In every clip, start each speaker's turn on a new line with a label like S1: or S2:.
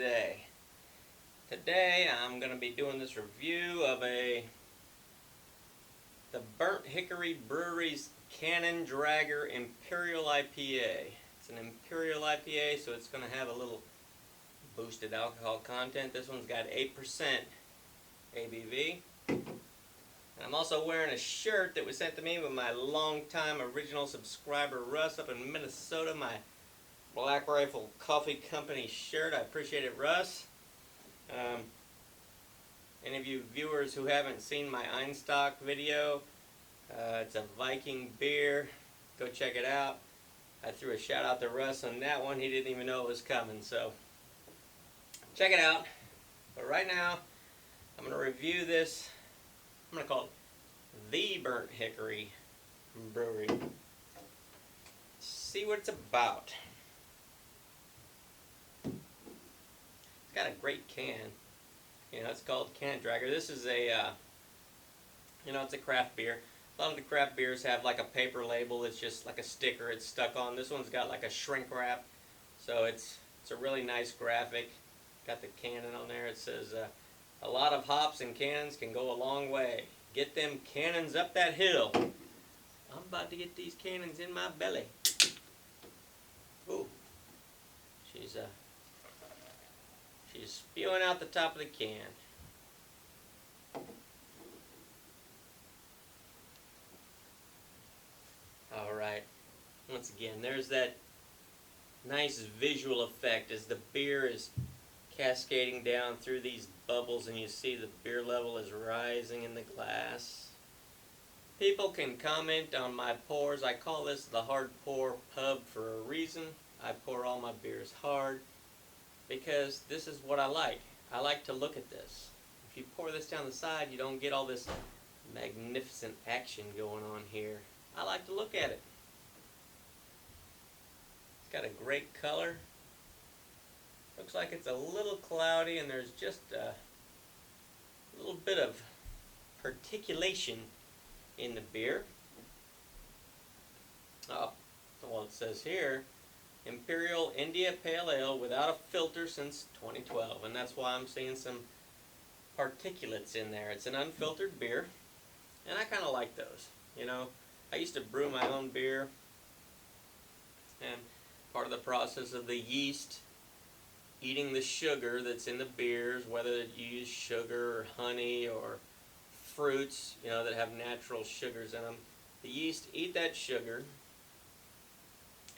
S1: today? Today I'm going to be doing this review of the Burnt Hickory Brewery's Cannon Dragger Imperial IPA. It's an Imperial IPA, so it's going to have a little boosted alcohol content. This one's got 8% ABV. And I'm also wearing a shirt that was sent to me by my longtime original subscriber Russ up in Minnesota, my Black Rifle Coffee Company shirt. I appreciate it, Russ. Any of you viewers who haven't seen my Einstock video, it's a Viking beer. Go check it out. I threw a shout out to Russ on that one. He didn't even know it was coming, so check it out. But right now, I'm going to review this. I'm going to call it the Burnt Hickory Brewery. See what it's about. It's got a great can. You know, it's called Cannon Dragger. This is a, it's a craft beer. A lot of the craft beers have like a paper label. It's just like a sticker it's stuck on. This one's got like a shrink wrap. So it's a really nice graphic. Got the cannon on there. It says, a lot of hops and cannons can go a long way. Get them cannons up that hill. I'm about to get these cannons in my belly. Ooh. She's spewing out the top of the can. Alright. Once again, there's that nice visual effect as the beer is cascading down through these bubbles and you see the beer level is rising in the glass. People can comment on my pours. I call this the hard pour pub for a reason. I pour all my beers hard because this is what I like. I like to look at this. If you pour this down the side, you don't get all this magnificent action going on here. I like to look at it. It's got a great color. Looks like it's a little cloudy and there's just a little bit of particulation in the beer. Oh, well, it says here, Imperial India Pale Ale without a filter since 2012. And that's why I'm seeing some particulates in there. It's an unfiltered beer, and I kind of like those. You know, I used to brew my own beer, and part of the process of the yeast eating the sugar that's in the beers, whether you use sugar or honey or fruits, you know, that have natural sugars in them, the yeast eat that sugar,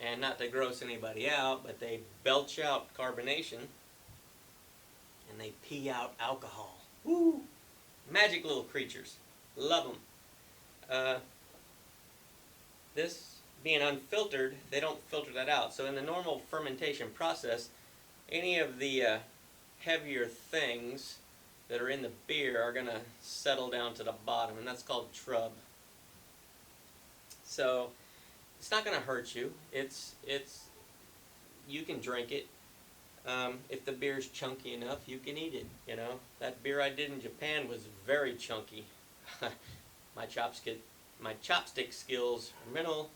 S1: and not to gross anybody out, but they belch out carbonation and they pee out alcohol. Woo! Magic little creatures. Love them. This being unfiltered, they don't filter that out. So in the normal fermentation process, any of the heavier things that are in the beer are going to settle down to the bottom, and that's called trub. So it's not going to hurt you. You can drink it. If the beer's chunky enough, you can eat it. You know, that beer I did in Japan was very chunky. My chopstick skills are minimal.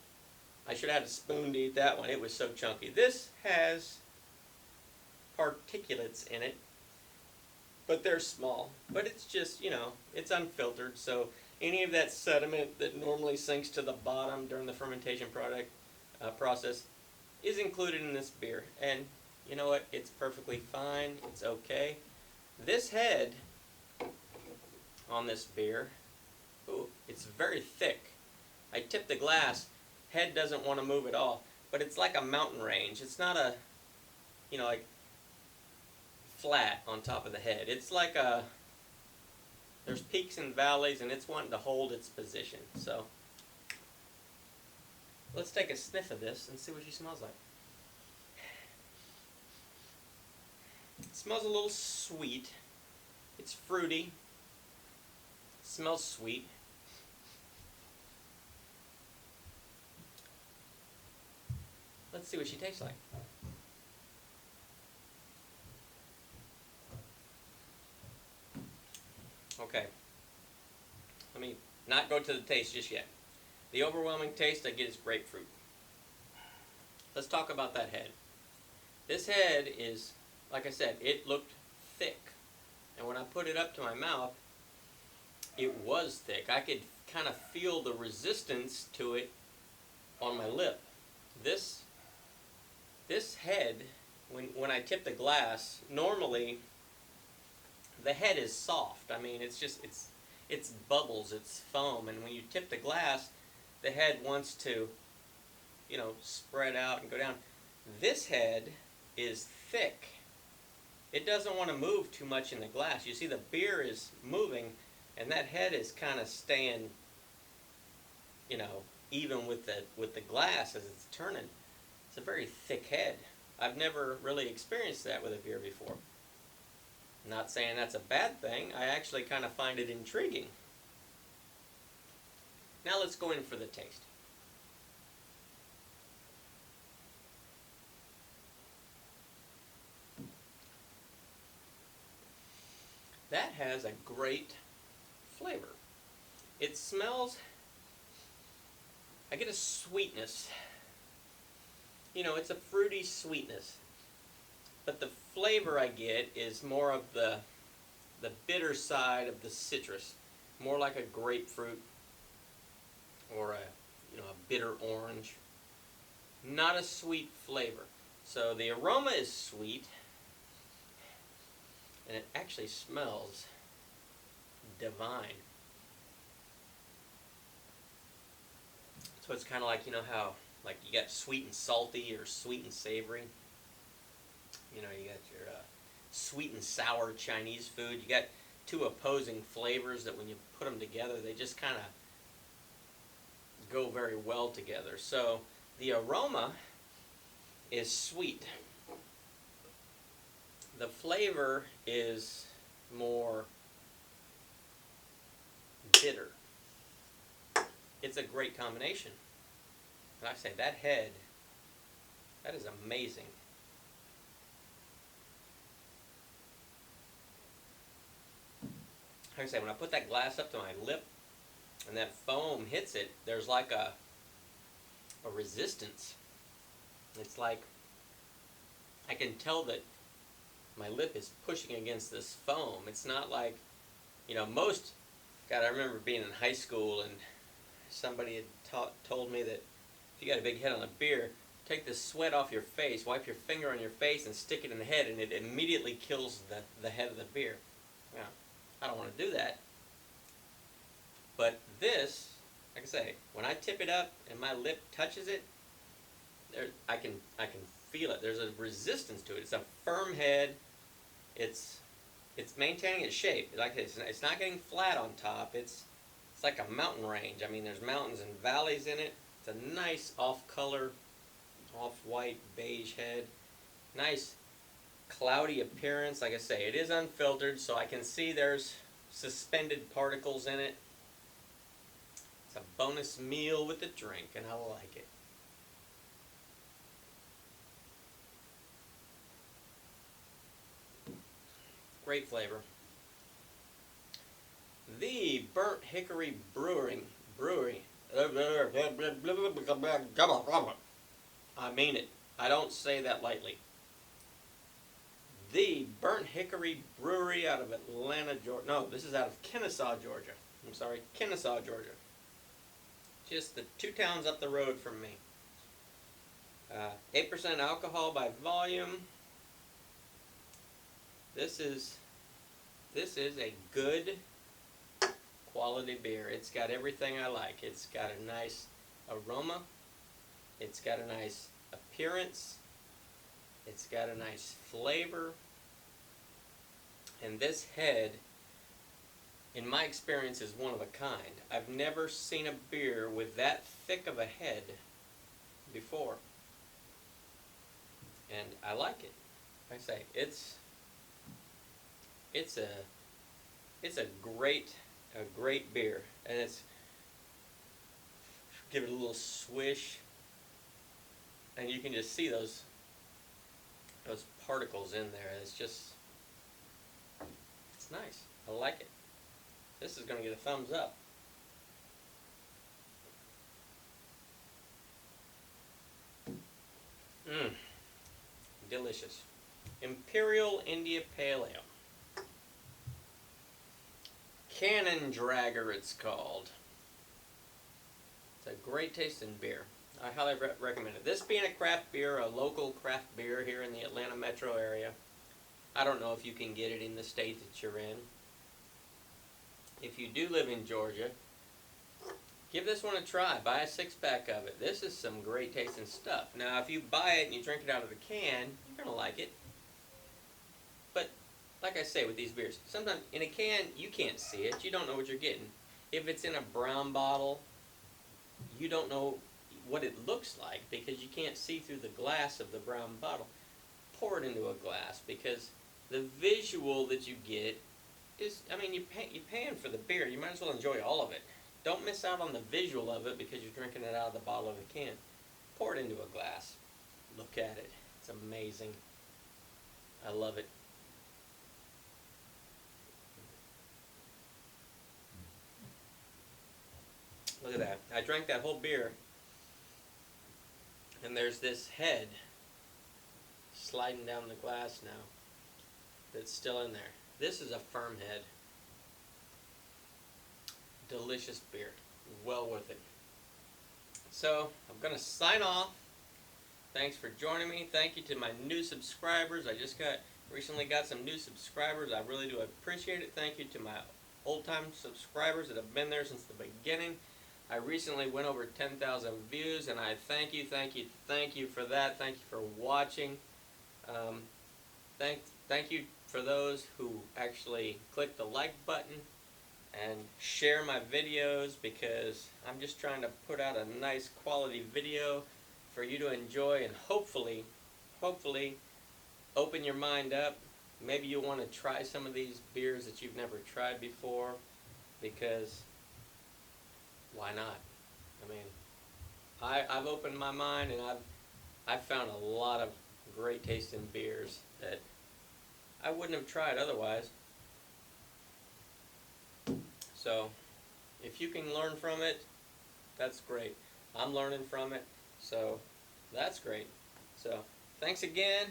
S1: I should have had a spoon to eat that one. It was so chunky. This has particulates in it, but they're small. But it's just, you know, it's unfiltered, so any of that sediment that normally sinks to the bottom during the fermentation process is included in this beer. And you know what? It's perfectly fine. It's okay. This head on this beer, ooh, it's very thick. I tipped the glass. Head doesn't want to move at all. But it's like a mountain range. It's not a, you know, like flat on top of the head. It's like there's peaks and valleys, and it's wanting to hold its position. So let's take a sniff of this and see what she smells like. It smells a little sweet. It's fruity. It smells sweet. Let's see what she tastes like. Okay, let me not go to the taste just yet. The overwhelming taste I get is grapefruit. Let's talk about that head. This head is like I said, it looked thick. And when I put it up to my mouth, it was thick. I could kind of feel the resistance to it on my lip. This head, when I tip the glass, normally the head is soft. I mean, it's bubbles, it's foam, and when you tip the glass, the head wants to, spread out and go down. This head is thick. It doesn't want to move too much in the glass. You see the beer is moving, and that head is kind of staying, even with the glass as it's turning. It's a very thick head. I've never really experienced that with a beer before. Not saying that's a bad thing. I actually kind of find it intriguing. Now let's go in for the taste. That has a great flavor. It smells, I get a sweetness. It's a fruity sweetness. But the flavor I get is more of the bitter side of the citrus. More like a grapefruit or a bitter orange. Not a sweet flavor. So the aroma is sweet, and it actually smells divine. So it's kind of like, how like you got sweet and salty or sweet and savory. You got your sweet and sour Chinese food. You got two opposing flavors that when you put them together, they just kind of go very well together. So the aroma is sweet. The flavor is more bitter. It's a great combination. Like I say, that head, that is amazing. Like I say, when I put that glass up to my lip and that foam hits it, there's like a resistance. It's like I can tell that my lip is pushing against this foam. It's not like, I remember being in high school and somebody had told me that if you got a big head on a beer, take the sweat off your face, wipe your finger on your face and stick it in the head, and it immediately kills the head of the beer. Now, I don't want to do that. But this, like I say, when I tip it up and my lip touches it, I can feel it. There's a resistance to it. It's a firm head. It's maintaining its shape. Like it's not getting flat on top. It's like a mountain range. I mean, there's mountains and valleys in it. It's a nice off-color, off-white, beige head. Nice cloudy appearance. Like I say, it is unfiltered, so I can see there's suspended particles in it. It's a bonus meal with the drink, and I like it. Great flavor. The Burnt Hickory Brewery. I mean it. I don't say that lightly. The Burnt Hickory Brewery out of Atlanta, Georgia. No, this is out of Kennesaw, Georgia. I'm sorry, Kennesaw, Georgia. Just the 2 towns up the road from me. 8% alcohol by volume. This is a good quality beer. It's got everything I like. It's got a nice aroma. It's got a nice appearance. It's got a nice flavor. And this head, in my experience, is one of a kind. I've never seen a beer with that thick of a head before. And I like it. Like I say, it's a great beer, and it's give it a little swish, and you can just see those particles in there. It's nice. I like it. This is going to get a thumbs up. Delicious. Imperial India Pale Ale. Cannon Dragger it's called. It's a great tasting beer. I highly recommend it. This being a craft beer, a local craft beer here in the Atlanta metro area. I don't know if you can get it in the state that you're in. If you do live in Georgia, give this one a try. Buy a 6-pack of it. This is some great tasting stuff. Now, if you buy it and you drink it out of the can, you're going to like it. But, like I say with these beers, sometimes in a can, you can't see it. You don't know what you're getting. If it's in a brown bottle, you don't know what it looks like because you can't see through the glass of the brown bottle. Pour it into a glass because the visual that you get is, I mean, you're paying for the beer. You might as well enjoy all of it. Don't miss out on the visual of it because you're drinking it out of the bottle of the can. Pour it into a glass. Look at it. It's amazing. I love it. Look at that. I drank that whole beer, and there's this head sliding down the glass now that's still in there. This is a firm head. Delicious beer. Well worth it. So, I'm going to sign off. Thanks for joining me. Thank you to my new subscribers. I just recently got some new subscribers. I really do appreciate it. Thank you to my old-time subscribers that have been there since the beginning. I recently went over 10,000 views, and I thank you for that. Thank you for watching. Thank you for those who actually click the like button and share my videos, because I'm just trying to put out a nice quality video for you to enjoy and hopefully open your mind up. Maybe you want to try some of these beers that you've never tried before, because why not? I mean, I've opened my mind, and I've found a lot of great tasting beers that I wouldn't have tried otherwise. So, if you can learn from it, that's great. I'm learning from it, so that's great. So, thanks again.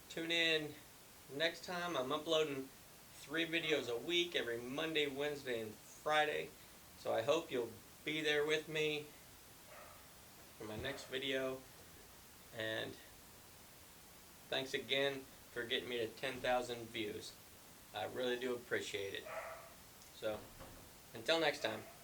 S1: Tune in next time. I'm uploading 3 videos a week, every Monday, Wednesday, and Friday. So I hope you'll be there with me for my next video. And thanks again for getting me to 10,000 views. I really do appreciate it. So, until next time.